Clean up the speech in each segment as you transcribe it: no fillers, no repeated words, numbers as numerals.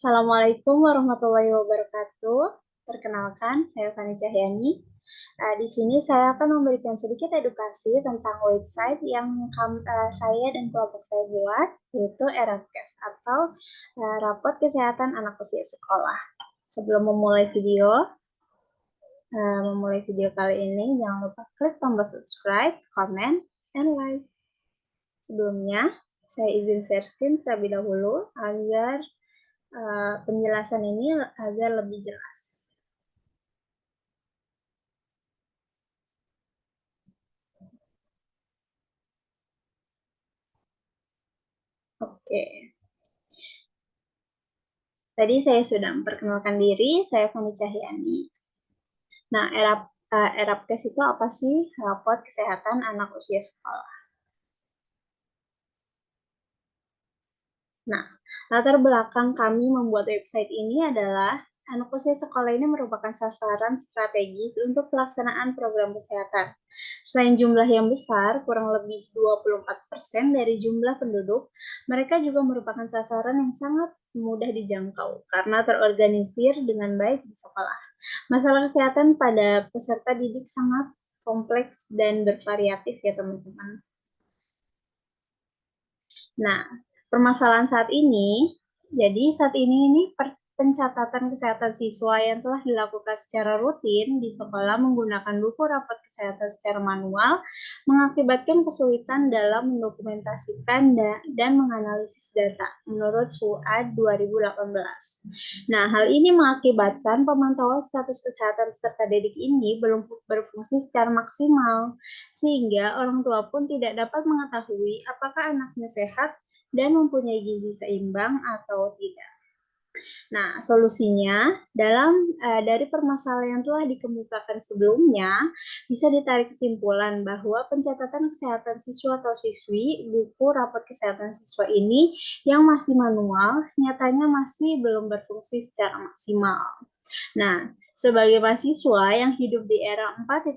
Assalamualaikum warahmatullahi wabarakatuh. Perkenalkan, saya Fani Cahyani. Di sini saya akan memberikan sedikit edukasi tentang website yang saya dan kelompok saya buat, yaitu ERAPKES atau Rapot Kesehatan Anak Usia Sekolah. Sebelum memulai video kali ini, jangan lupa klik tombol subscribe, comment, and like. Sebelumnya, saya izin share screen terlebih dahulu agar penjelasan ini agar lebih jelas. Oke. Tadi saya sudah memperkenalkan diri, saya Fani Cahyani. Nah, ERAPKES itu apa sih? Rapot Kesehatan Anak Usia Sekolah. Nah, latar belakang kami membuat website ini adalah anak usia sekolah ini merupakan sasaran strategis untuk pelaksanaan program kesehatan. Selain jumlah yang besar, kurang lebih 24% dari jumlah penduduk, mereka juga merupakan sasaran yang sangat mudah dijangkau karena terorganisir dengan baik di sekolah. Masalah kesehatan pada peserta didik sangat kompleks dan bervariatif ya teman-teman. Nah, permasalahan saat ini, saat ini pencatatan kesehatan siswa yang telah dilakukan secara rutin di sekolah menggunakan buku rapot kesehatan secara manual mengakibatkan kesulitan dalam mendokumentasikan dan menganalisis data menurut SUAD 2018. Nah, hal ini mengakibatkan pemantauan status kesehatan peserta didik ini belum berfungsi secara maksimal, sehingga orang tua pun tidak dapat mengetahui apakah anaknya sehat dan mempunyai gizi seimbang atau tidak. Nah, solusinya dari permasalahan yang telah dikemukakan sebelumnya bisa ditarik kesimpulan bahwa pencatatan kesehatan siswa atau siswi buku rapor kesehatan siswa ini yang masih manual nyatanya masih belum berfungsi secara maksimal. Nah, sebagai mahasiswa yang hidup di era 4.0,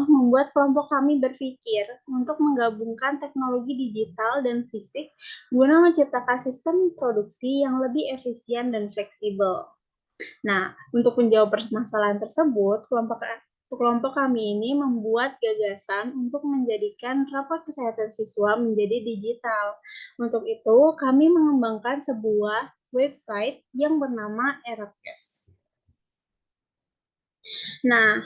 membuat kelompok kami berpikir untuk menggabungkan teknologi digital dan fisik guna menciptakan sistem produksi yang lebih efisien dan fleksibel. Nah, untuk menjawab permasalahan tersebut, kelompok kami ini membuat gagasan untuk menjadikan rapor kesehatan siswa menjadi digital. Untuk itu, kami mengembangkan sebuah website yang bernama ERAPKES. Nah,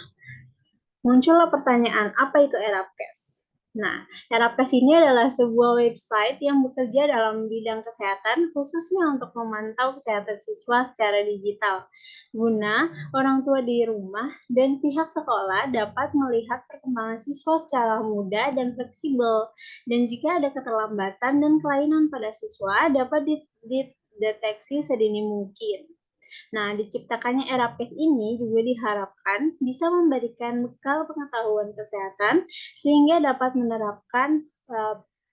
muncullah pertanyaan, apa itu ERAPKES? Nah, ERAPKES ini adalah sebuah website yang bekerja dalam bidang kesehatan, khususnya untuk memantau kesehatan siswa secara digital, guna orang tua di rumah dan pihak sekolah dapat melihat perkembangan siswa secara mudah dan fleksibel, dan jika ada keterlambatan dan kelainan pada siswa dapat dideteksi sedini mungkin. Nah, diciptakannya ERAPKES ini juga diharapkan bisa memberikan bekal pengetahuan kesehatan sehingga dapat menerapkan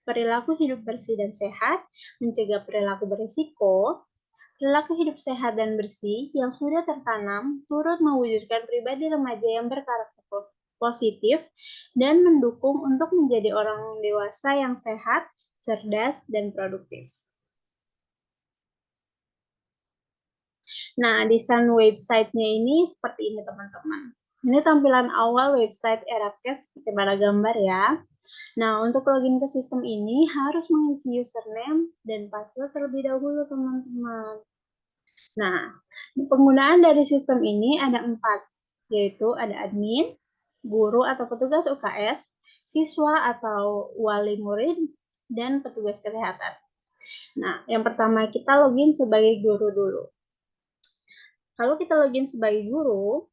perilaku hidup bersih dan sehat, mencegah perilaku berisiko, perilaku hidup sehat dan bersih yang sudah tertanam turut mewujudkan pribadi remaja yang berkarakter positif dan mendukung untuk menjadi orang dewasa yang sehat, cerdas, dan produktif. Nah, desain website-nya ini seperti ini, teman-teman. Ini tampilan awal website ERAPKES seperti pada gambar ya. Nah, untuk login ke sistem ini harus mengisi username dan password terlebih dahulu, teman-teman. Nah, penggunaan dari sistem ini ada 4, yaitu ada admin, guru atau petugas UKS, siswa atau wali murid, dan petugas kesehatan. Nah, yang pertama kita login sebagai guru dulu. Kalau kita login sebagai guru,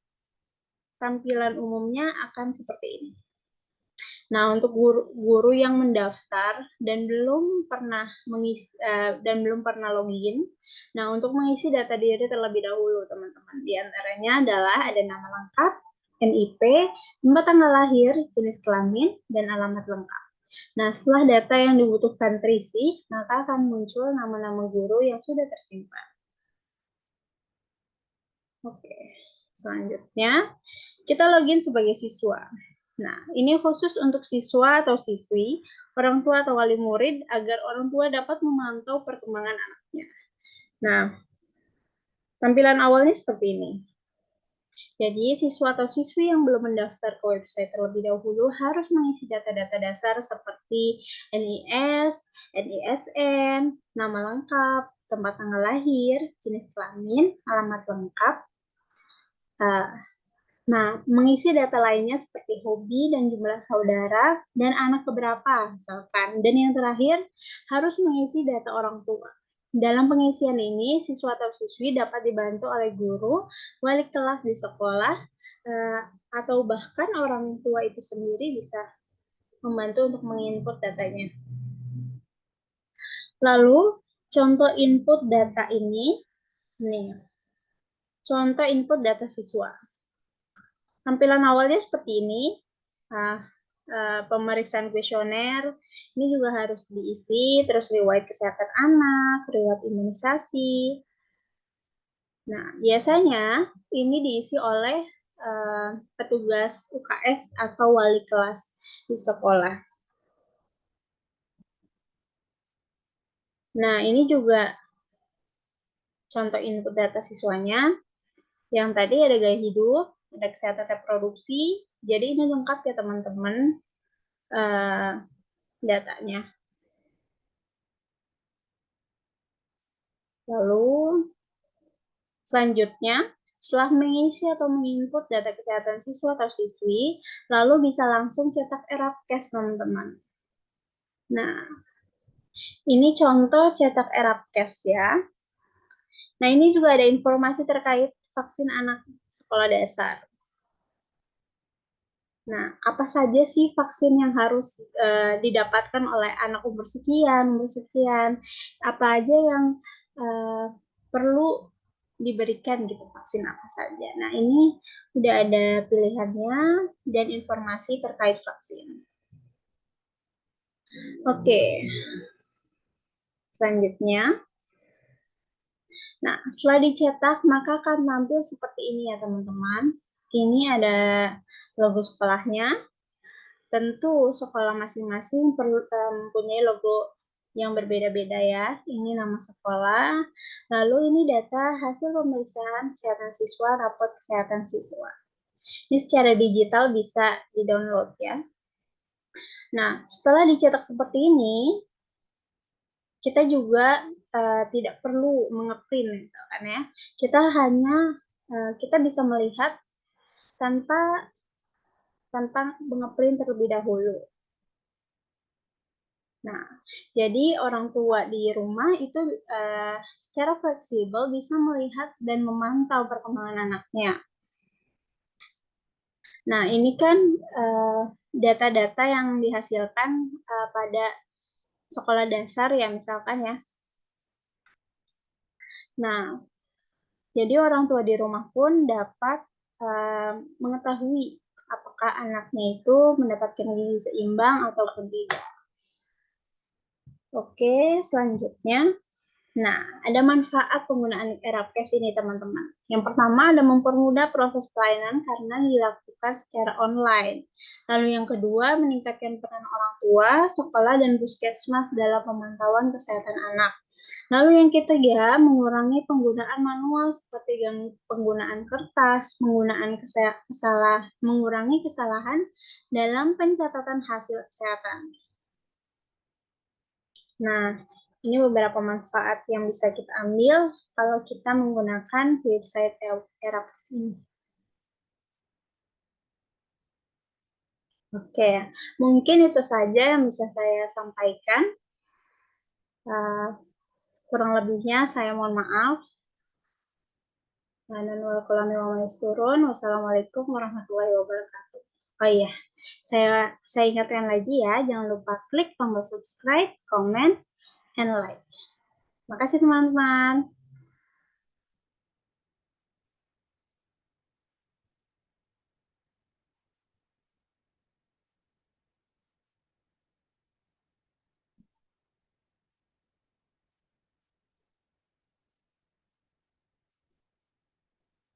tampilan umumnya akan seperti ini. Nah, untuk guru yang mendaftar dan belum pernah login, nah untuk mengisi data diri terlebih dahulu, teman-teman. Di antaranya adalah ada nama lengkap, NIP, tempat tanggal lahir, jenis kelamin, dan alamat lengkap. Nah, setelah data yang dibutuhkan terisi, maka akan muncul nama-nama guru yang sudah tersimpan. Oke, selanjutnya kita login sebagai siswa. Nah, ini khusus untuk siswa atau siswi, orang tua atau wali murid agar orang tua dapat memantau perkembangan anaknya. Nah, Tampilan awalnya seperti ini. Jadi, siswa atau siswi yang belum mendaftar ke website terlebih dahulu harus mengisi data-data dasar seperti NIS, NISN, nama lengkap, tempat tanggal lahir, jenis kelamin, alamat lengkap. Nah, mengisi data lainnya seperti hobi dan jumlah saudara dan anak keberapa, misalkan. Dan yang terakhir, harus mengisi data orang tua. Dalam pengisian ini, siswa atau siswi dapat dibantu oleh guru, wali kelas di sekolah, atau bahkan orang tua itu sendiri bisa membantu untuk menginput datanya. Lalu, contoh input data ini, nih, contoh input data siswa. Tampilan awalnya seperti ini. Nah, pemeriksaan kuesioner ini juga harus diisi, terus riwayat kesehatan anak, riwayat imunisasi. Nah, biasanya ini diisi oleh petugas UKS atau wali kelas di sekolah. Nah, ini juga contoh input data siswanya. Yang tadi ada gaya hidup, ada kesehatan reproduksi. Jadi ini lengkap ya teman-teman datanya. Lalu selanjutnya, setelah mengisi atau menginput data kesehatan siswa atau siswi, lalu bisa langsung cetak ERAPKES teman-teman. Nah, ini contoh cetak ERAPKES ya. Nah, ini juga ada informasi terkait vaksin anak sekolah dasar. Nah, apa saja sih vaksin yang harus didapatkan oleh anak umur sekian, apa aja yang perlu diberikan gitu, vaksin apa saja. Nah, ini udah ada pilihannya dan informasi terkait vaksin. Oke, selanjutnya. Nah, setelah dicetak, maka akan tampil seperti ini ya teman-teman. Ini ada logo sekolahnya. Tentu sekolah masing-masing perlu mempunyai logo yang berbeda-beda ya. Ini nama sekolah. Lalu ini data hasil pemeriksaan kesehatan siswa, rapot kesehatan siswa. Ini secara digital bisa di-download ya. Nah, setelah dicetak seperti ini, kita juga tidak perlu mengeprint misalkan ya. Kita bisa melihat tanpa mengeprint terlebih dahulu. Nah, jadi orang tua di rumah itu secara fleksibel bisa melihat dan memantau perkembangan anaknya. Nah, ini kan data-data yang dihasilkan pada sekolah dasar ya misalkan ya. Nah, jadi orang tua di rumah pun dapat mengetahui apakah anaknya itu mendapatkan gizi seimbang ataupun tidak. Oke, selanjutnya. Nah, ada manfaat penggunaan ERAPKES ini, teman-teman. Yang pertama, ada mempermudah proses pelayanan karena dilakukan secara online. Lalu yang kedua, meningkatkan peran orang tua, sekolah, dan puskesmas dalam pemantauan kesehatan anak. Lalu yang ketiga, mengurangi penggunaan manual seperti penggunaan kertas, mengurangi kesalahan dalam pencatatan hasil kesehatan. Nah, ini beberapa manfaat yang bisa kita ambil kalau kita menggunakan website ERAPKES ini. Oke, mungkin itu saja yang bisa saya sampaikan. Kurang lebihnya saya mohon maaf. Wassalamualaikum warahmatullahi wabarakatuh. Oh iya, saya ingatkan lagi ya, jangan lupa klik tombol subscribe, comment, and like. Makasih teman-teman.